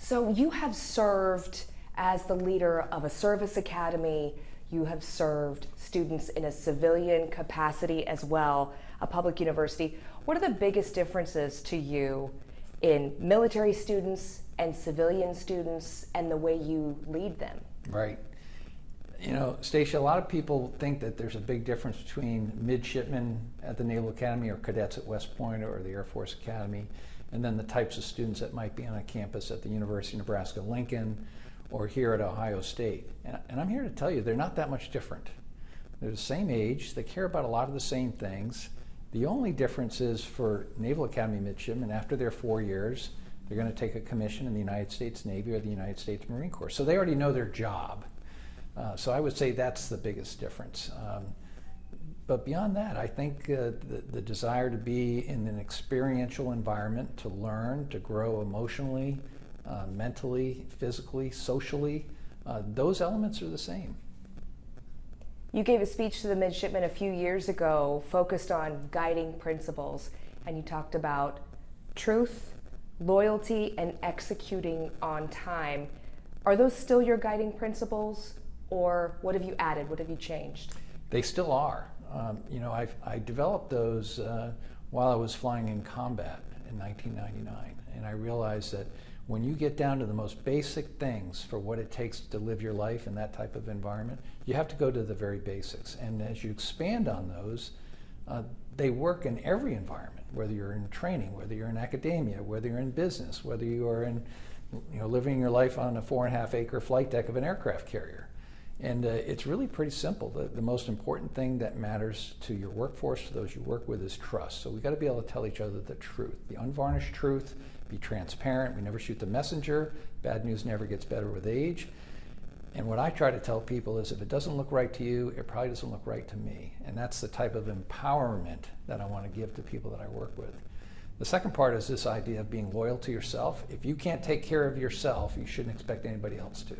So you have served as the leader of a service academy. You have served students in a civilian capacity as well, a public university. What are the biggest differences to you in military students and civilian students and the way you lead them? Right. You know, Stacia, a lot of people think that there's a big difference between midshipmen at the Naval Academy or cadets at West Point or the Air Force Academy, and then the types of students that might be on a campus at the University of Nebraska-Lincoln or here at Ohio State. And I'm here to tell you, they're not that much different. They're the same age, they care about a lot of the same things. The only difference is for Naval Academy midshipmen, after their 4 years, they're going to take a commission in the United States Navy or the United States Marine Corps. So they already know their job. So I would say that's the biggest difference. But beyond that, I think the desire to be in an experiential environment, to learn, to grow emotionally, mentally, physically, socially, those elements are the same. You gave a speech to the midshipmen a few years ago focused on guiding principles, and you talked about truth, loyalty, and executing on time. Are those still your guiding principles, or what have you added? What have you changed? They still are. You know, I developed those while I was flying in combat in 1999, and I realized that when you get down to the most basic things for what it takes to live your life in that type of environment, you have to go to the very basics. And as you expand on those, they work in every environment, whether you're in training, whether you're in academia, whether you're in business, whether you are in, you know, living your life on a 4.5-acre flight deck of an aircraft carrier. And it's really pretty simple. The most important thing that matters to your workforce, to those you work with, is trust. So we got to be able to tell each other the truth, the unvarnished truth, be transparent. We never shoot the messenger. Bad news never gets better with age. And what I try to tell people is if it doesn't look right to you, it probably doesn't look right to me. And that's the type of empowerment that I want to give to people that I work with. The second part is this idea of being loyal to yourself. If you can't take care of yourself, you shouldn't expect anybody else to.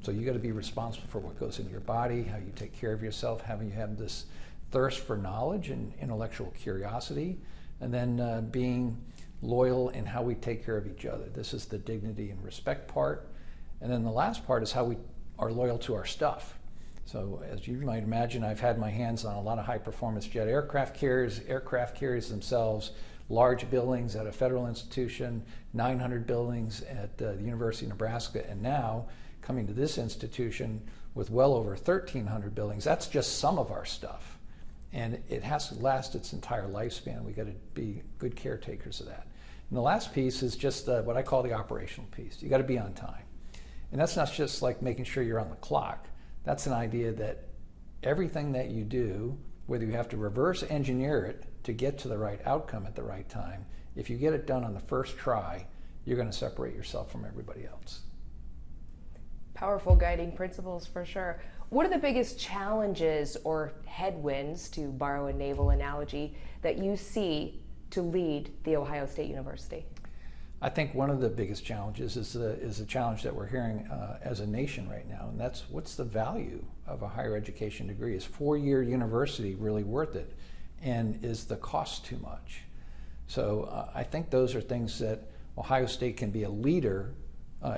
So you got to be responsible for what goes into your body, how you take care of yourself, how you have this thirst for knowledge and intellectual curiosity, and then being loyal in how we take care of each other. This is the dignity and respect part. And then the last part is how we are loyal to our stuff. So as you might imagine, I've had my hands on a lot of high performance jet aircraft carriers themselves, large buildings at a federal institution, 900 buildings at the University of Nebraska, and now coming to this institution with well over 1,300 buildings. That's just some of our stuff. And it has to last its entire lifespan. We got to be good caretakers of that. And the last piece is just what I call the operational piece. You got to be on time. And that's not just like making sure you're on the clock. That's an idea that everything that you do, whether you have to reverse engineer it to get to the right outcome at the right time, if you get it done on the first try, you're going to separate yourself from everybody else. Powerful guiding principles for sure. What are the biggest challenges or headwinds, to borrow a naval analogy, that you see to lead the Ohio State University? I think one of the biggest challenges is the challenge that we're hearing as a nation right now, and that's what's the value of a higher education degree? Is 4-year university really worth it? And is the cost too much? So I think those are things that Ohio State can be a leader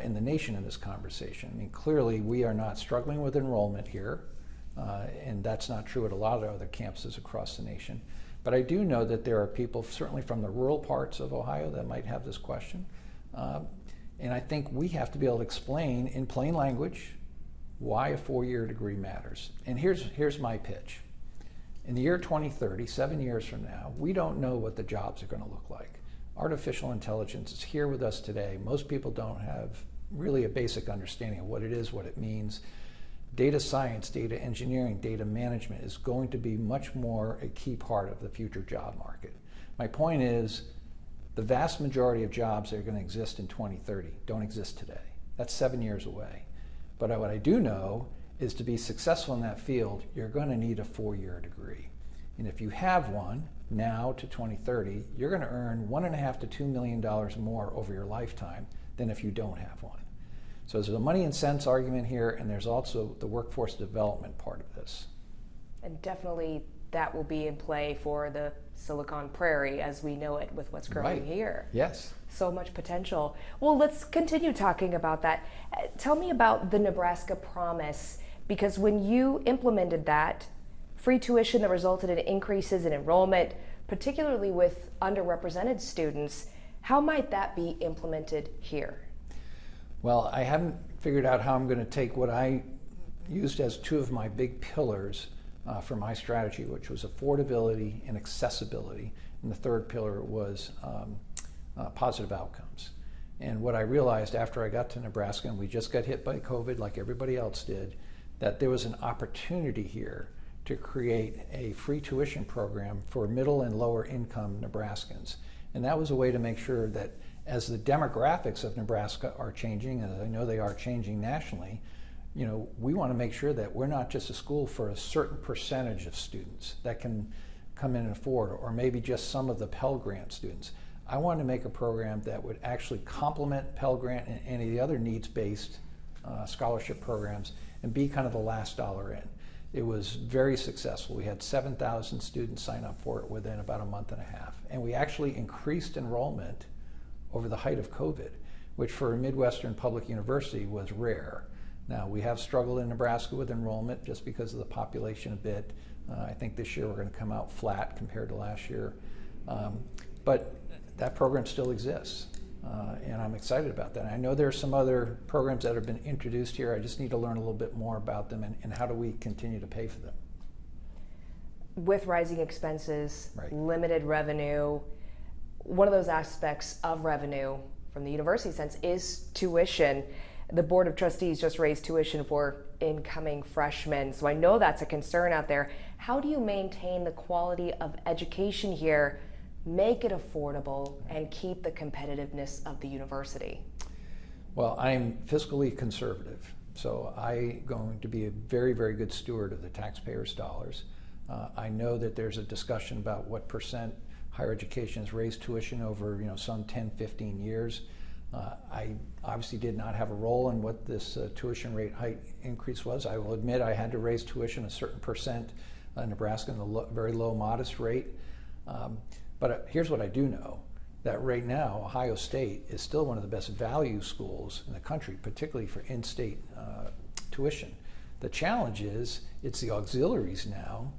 in the nation in this conversation. I mean, clearly we are not struggling with enrollment here, and that's not true at a lot of other campuses across the nation. But I do know that there are people, certainly from the rural parts of Ohio, that might have this question. And I think we have to be able to explain in plain language why a 4-year degree matters. And here's my pitch. In the year 2030, 7 years from now, we don't know what the jobs are going to look like. Artificial intelligence is here with us today. Most people don't have really a basic understanding of what it is, what it means. Data science, data engineering, data management is going to be much more a key part of the future job market. My point is, the vast majority of jobs that are going to exist in 2030 don't exist today. That's 7 years away. But what I do know is to be successful in that field, you're going to need a 4-year degree. And if you have one, now to 2030, you're going to earn $1.5 to $2 million more over your lifetime than if you don't have one. So there's a money and sense argument here, and there's also the workforce development part of this. And definitely that will be in play for the Silicon Prairie as we know it with what's growing Right. here. Yes. So much potential. Well, let's continue talking about that. Tell me about the Nebraska Promise, because when you implemented that, free tuition that resulted in increases in enrollment, particularly with underrepresented students, how might that be implemented here? Well, I haven't figured out how I'm going to take what I used as two of my big pillars for my strategy, which was affordability and accessibility, and the third pillar was positive outcomes. And what I realized after I got to Nebraska, and we just got hit by COVID like everybody else did, that there was an opportunity here to create a free tuition program for middle and lower income Nebraskans. And that was a way to make sure that as the demographics of Nebraska are changing, and as I know they are changing nationally, you know, we want to make sure that we're not just a school for a certain percentage of students that can come in and afford, or maybe just some of the Pell Grant students. I wanted to make a program that would actually complement Pell Grant and any of the other needs-based scholarship programs and be kind of the last dollar in. It was very successful. We had 7,000 students sign up for it within about a month and a half. And we actually increased enrollment over the height of COVID, which for a Midwestern public university was rare. Now, we have struggled in Nebraska with enrollment just because of the population a bit. I think this year we're going to come out flat compared to last year. But that program still exists, and I'm excited about that. I know there are some other programs that have been introduced here. I just need to learn a little bit more about them and how do we continue to pay for them. With rising expenses, Right. limited revenue, one of those aspects of revenue from the university sense is tuition. The Board of Trustees just raised tuition for incoming freshmen, so I know that's a concern out there. How do you maintain the quality of education here, make it affordable, and keep the competitiveness of the university? Well, I'm fiscally conservative, so I'm going to be a very, very good steward of the taxpayers' dollars. I know that there's a discussion about what percent higher education has raised tuition over, some 10, 15 years. I obviously did not have a role in what this tuition rate height increase was. I will admit I had to raise tuition a certain percent in Nebraska in the very low, modest rate. But here's what I do know, that right now Ohio State is still one of the best value schools in the country, particularly for in-state tuition. The challenge is it's the auxiliaries now,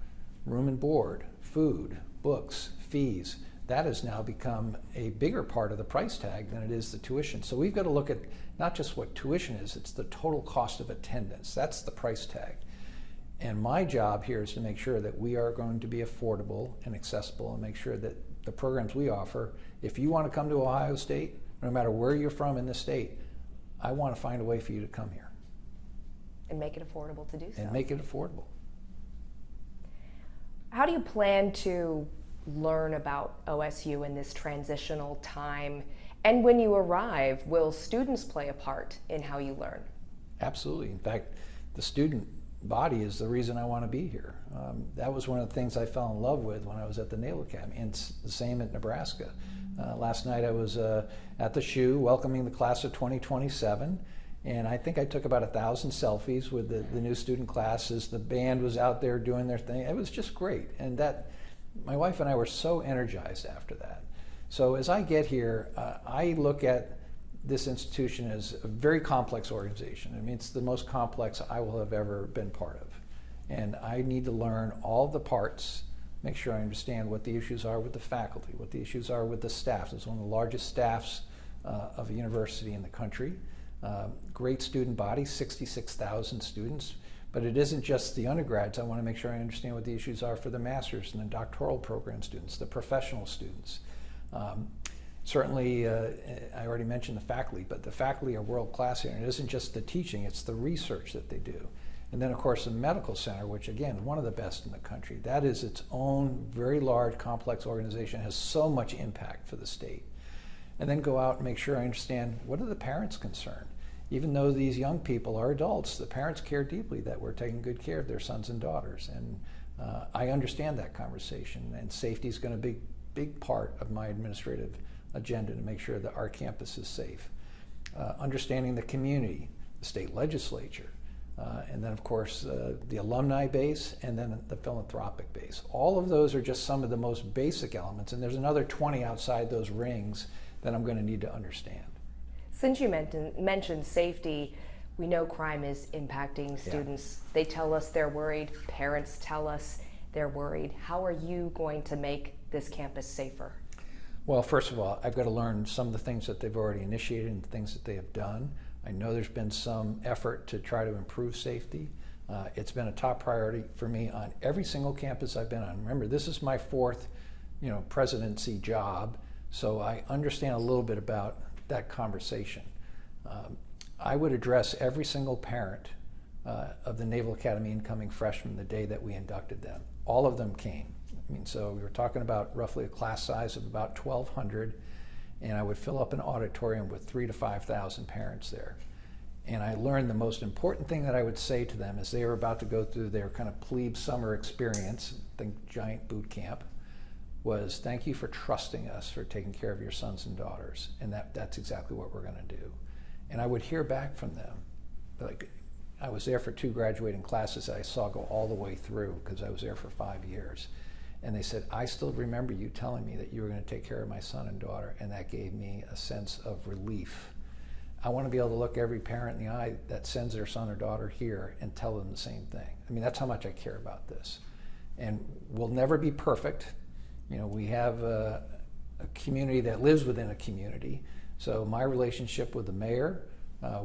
room and board, food, books, fees. That has now become a bigger part of the price tag than it is the tuition. So we've got to look at not just what tuition is, it's the total cost of attendance. That's the price tag. And my job here is to make sure that we are going to be affordable and accessible and make sure that the programs we offer, if you want to come to Ohio State, no matter where you're from in the state, I want to find a way for you to come here. And make it affordable to do so. And make it affordable. How do you plan to learn about OSU in this transitional time? And when you arrive, will students play a part in how you learn? Absolutely. In fact, the student body is the reason I want to be here. That was one of the things I fell in love with when I was at the Naval Academy, and it's the same at Nebraska. Last night I was at the SHU welcoming the class of 2027, and I think I took about 1,000 selfies with the new student classes. The band was out there doing their thing. It was just great, and that my wife and I were so energized after that. So as I get here, I look at this institution as a very complex organization. I mean, it's the most complex I will have ever been part of. And I need to learn all the parts, make sure I understand what the issues are with the faculty, what the issues are with the staff. It's one of the largest staffs of a university in the country. Great student body, 66,000 students. But it isn't just the undergrads. I want to make sure I understand what the issues are for the master's and the doctoral program students, the professional students. Certainly, I already mentioned the faculty, but the faculty are world-class here. And it isn't just the teaching, it's the research that they do. And then, of course, the medical center, which, again, one of the best in the country. That is its own very large, complex organization, has so much impact for the state. And then go out and make sure I understand, what are the parents concerned? Even though these young people are adults, the parents care deeply that we're taking good care of their sons and daughters. And I understand that conversation, and safety is going to be a big part of my administrative agenda to make sure that our campus is safe. Understanding the community, the state legislature, and then of course the alumni base, and then the philanthropic base. All of those are just some of the most basic elements, and there's another 20 outside those rings that I'm going to need to understand. Since you mentioned safety, we know crime is impacting students. Yeah. They tell us they're worried, parents tell us they're worried. How are you going to make this campus safer? Well, first of all, I've got to learn some of the things that they've already initiated and the things that they have done. I know there's been some effort to try to improve safety. It's been a top priority for me on every single campus I've been on. Remember, this is my fourth, presidency job, so I understand a little bit about that conversation. I would address every single parent of the Naval Academy incoming freshmen the day that we inducted them. All of them came. So we were talking about roughly a class size of about 1,200, and I would fill up an auditorium with 3,000 to 5,000 parents there. And I learned the most important thing that I would say to them as they were about to go through their kind of plebe summer experience, think giant boot camp, was thank you for trusting us for taking care of your sons and daughters, and that's exactly what we're going to do. And I would hear back from them. Like, I was there for 2 graduating classes that I saw go all the way through because I was there for 5 years. And they said, I still remember you telling me that you were going to take care of my son and daughter, and that gave me a sense of relief. I want to be able to look every parent in the eye that sends their son or daughter here and tell them the same thing. That's how much I care about this. And we'll never be perfect. We have a community that lives within a community. So my relationship with the mayor,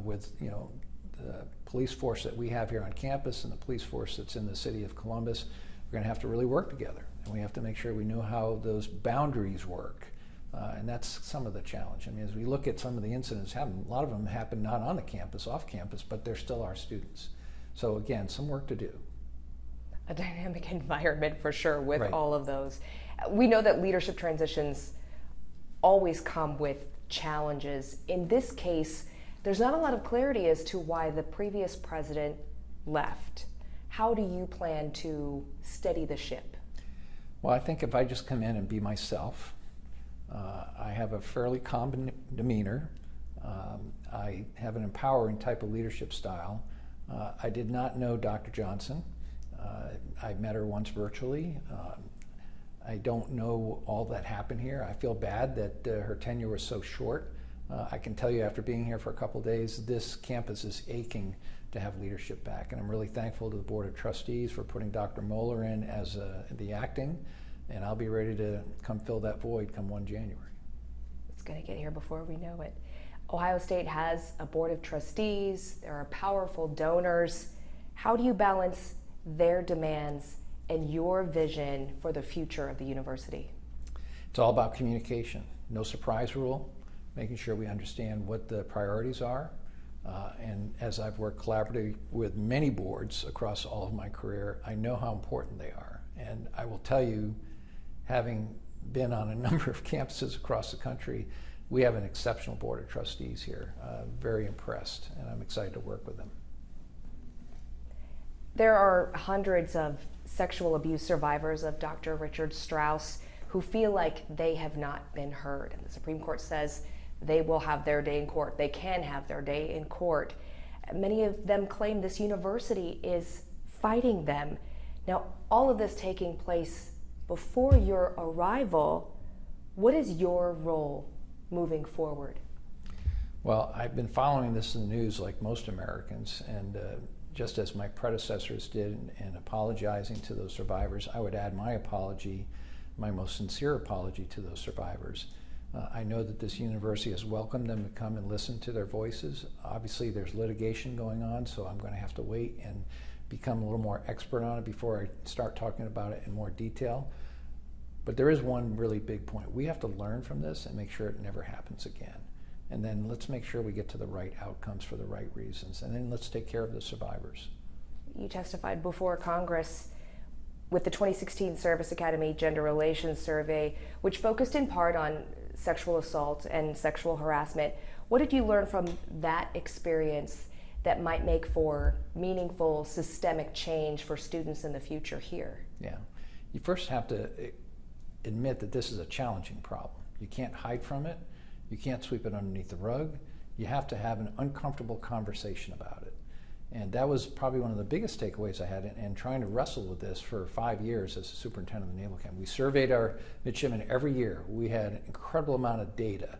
with the police force that we have here on campus and the police force that's in the city of Columbus, we're going to have to really work together. And we have to make sure we know how those boundaries work. And that's some of the challenge. As we look at some of the incidents happen, a lot of them happen not on the campus, off campus, but they're still our students. So again, some work to do. A dynamic environment for sure with Right. all of those. We know that leadership transitions always come with challenges. In this case, there's not a lot of clarity as to why the previous president left. How do you plan to steady the ship? Well, I think if I just come in and be myself, I have a fairly calm demeanor. I have an empowering type of leadership style. I did not know Dr. Johnson. I met her once virtually. I don't know all that happened here. I feel bad that her tenure was so short. I can tell you after being here for a couple days, this campus is aching to have leadership back. And I'm really thankful to the Board of Trustees for putting Dr. Moeller in as the acting, and I'll be ready to come fill that void come 1 January. It's going to get here before we know it. Ohio State has a Board of Trustees. There are powerful donors. How do you balance their demands and your vision for the future of the university? It's all about communication. No surprise rule, making sure we understand what the priorities are. And as I've worked collaboratively with many boards across all of my career, I know how important they are. And I will tell you, having been on a number of campuses across the country, we have an exceptional Board of Trustees here. Very impressed, and I'm excited to work with them. There are hundreds of sexual abuse survivors of Dr. Richard Strauss who feel like they have not been heard. And the Supreme Court says they will have their day in court. They can have their day in court. Many of them claim this university is fighting them. Now, all of this taking place before your arrival, what is your role moving forward? Well, I've been following this in the news like most Americans, and just as my predecessors did in apologizing to those survivors, I would add my apology, my most sincere apology to those survivors. I know that this university has welcomed them to come and listen to their voices. Obviously, there's litigation going on, so I'm going to have to wait and become a little more expert on it before I start talking about it in more detail. But there is one really big point. We have to learn from this and make sure it never happens again. And then let's make sure we get to the right outcomes for the right reasons. And then let's take care of the survivors. You testified before Congress with the 2016 Service Academy Gender Relations Survey, which focused in part on sexual assault and sexual harassment. What did you learn from that experience that might make for meaningful systemic change for students in the future here? Yeah, you first have to admit that this is a challenging problem. You can't hide from it. You can't sweep it underneath the rug. You have to have an uncomfortable conversation about it. And that was probably one of the biggest takeaways I had in trying to wrestle with this for 5 years as a superintendent of the Naval Academy. We surveyed our midshipmen every year. We had an incredible amount of data.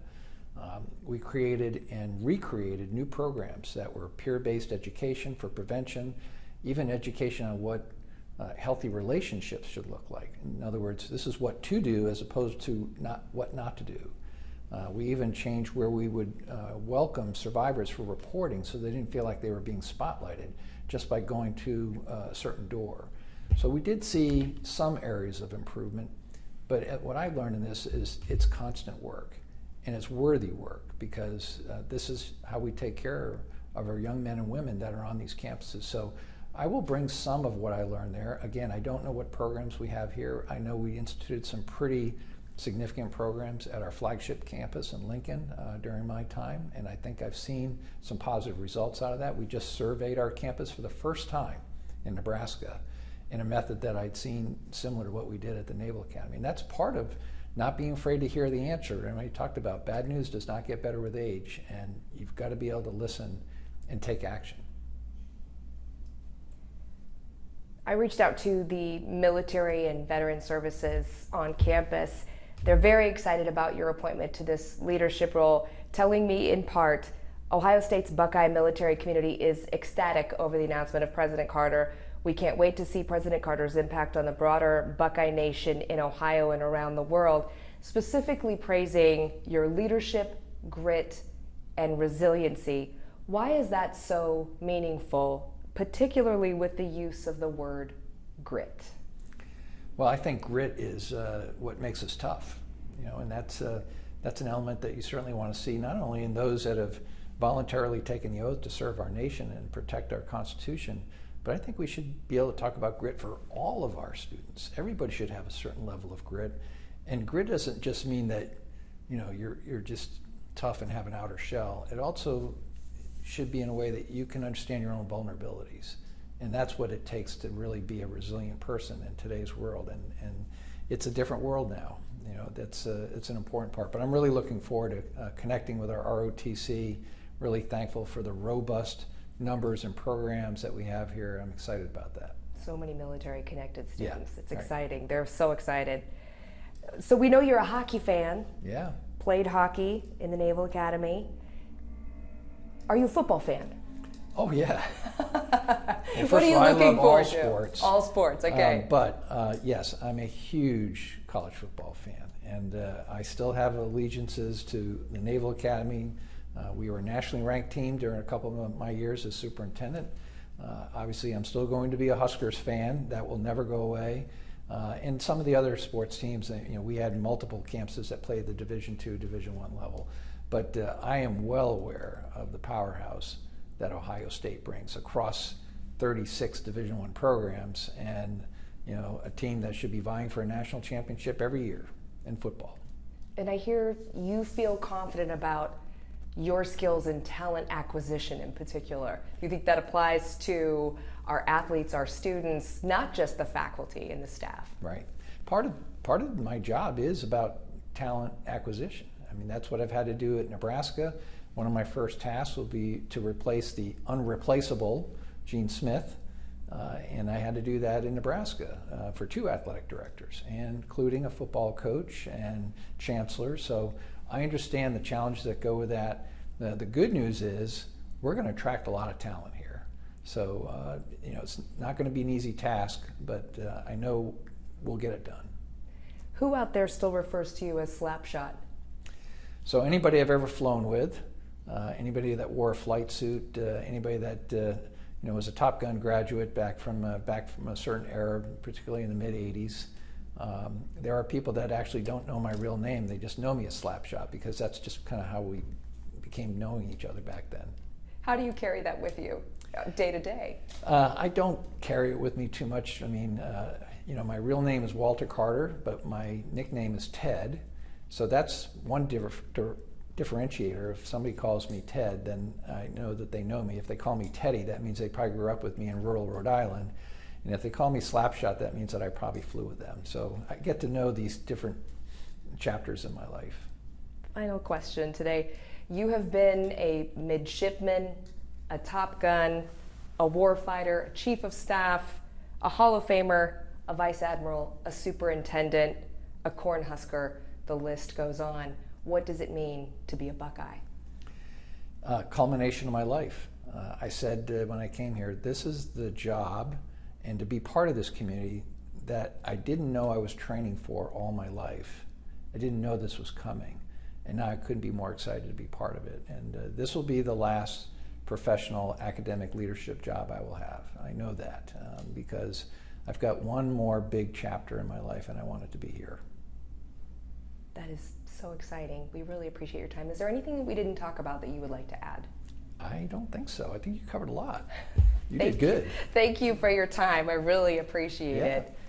We created and recreated new programs that were peer-based education for prevention, even education on what healthy relationships should look like. In other words, this is what to do as opposed to what not to do. We even changed where we would welcome survivors for reporting so they didn't feel like they were being spotlighted just by going to a certain door. So we did see some areas of improvement, but what I've learned in this is it's constant work, and it's worthy work, because this is how we take care of our young men and women that are on these campuses. So I will bring some of what I learned there. Again, I don't know what programs we have here. I know we instituted some pretty significant programs at our flagship campus in Lincoln during my time, and I think I've seen some positive results out of that. We just surveyed our campus for the first time in Nebraska in a method that I'd seen similar to what we did at the Naval Academy. And that's part of not being afraid to hear the answer. And we talked about bad news does not get better with age, and you've got to be able to listen and take action. I reached out to the military and veteran services on campus. They're very excited about your appointment to this leadership role, telling me in part, Ohio State's Buckeye military community is ecstatic over the announcement of President Carter. We can't wait to see President Carter's impact on the broader Buckeye Nation in Ohio and around the world, specifically praising your leadership, grit, and resiliency. Why is that so meaningful, particularly with the use of the word grit? Well, I think grit is what makes us tough, and that's an element that you certainly want to see, not only in those that have voluntarily taken the oath to serve our nation and protect our Constitution, but I think we should be able to talk about grit for all of our students. Everybody should have a certain level of grit, and grit doesn't just mean that you're just tough and have an outer shell. It also should be in a way that you can understand your own vulnerabilities. And that's what it takes to really be a resilient person in today's world. And it's a different world now. It's an important part. But I'm really looking forward to connecting with our ROTC, really thankful for the robust numbers and programs that we have here. I'm excited about that. So many military connected students. Yeah, it's right. Exciting. They're so excited. So we know you're a hockey fan. Yeah. Played hockey in the Naval Academy. Are you a football fan? Oh, yeah. Well, What are you looking forward to? Sports. All sports, okay. But yes, I'm a huge college football fan. And I still have allegiances to the Naval Academy. We were a nationally ranked team during a couple of my years as superintendent. Obviously, I'm still going to be a Huskers fan. That will never go away. And some of the other sports teams, we had multiple campuses that played the Division II, Division I level. But I am well aware of the powerhouse that Ohio State brings across 36 Division I programs, and a team that should be vying for a national championship every year in football. And I hear you feel confident about your skills in talent acquisition in particular. Do you think that applies to our athletes, our students, not just the faculty and the staff? Right. Part of my job is about talent acquisition. I mean, that's what I've had to do at Nebraska. One of my first tasks will be to replace the unreplaceable Gene Smith, and I had to do that in Nebraska for 2 athletic directors, including a football coach and chancellor. So I understand the challenges that go with that. The good news is we're going to attract a lot of talent here. So it's not going to be an easy task, but I know we'll get it done. Who out there still refers to you as Slapshot? So anybody I've ever flown with, anybody that wore a flight suit, anybody that was a Top Gun graduate back from a certain era, particularly in the mid '80s. There are people that actually don't know my real name; they just know me as Slapshot because that's just kind of how we became knowing each other back then. How do you carry that with you day to day? I don't carry it with me too much. I mean, my real name is Walter Carter, but my nickname is Ted. So that's one differentiator. If somebody calls me Ted, then I know that they know me. If they call me Teddy, that means they probably grew up with me in rural Rhode Island. And if they call me Slapshot, that means that I probably flew with them. So I get to know these different chapters in my life. Final question today. You have been a midshipman, a Top Gun, a warfighter, a chief of staff, a Hall of Famer, a vice admiral, a superintendent, a Cornhusker. The list goes on. What does it mean to be a Buckeye? Culmination of my life. I said when I came here, this is the job, and to be part of this community that I didn't know I was training for all my life. I didn't know this was coming, and now I couldn't be more excited to be part of it. And this will be the last professional academic leadership job I will have. I know that because I've got one more big chapter in my life, and I want it to be here. That is so exciting. We really appreciate your time. Is there anything that we didn't talk about that you would like to add? I don't think so. I think you covered a lot. You did good. Thank you for your time. I really appreciate it.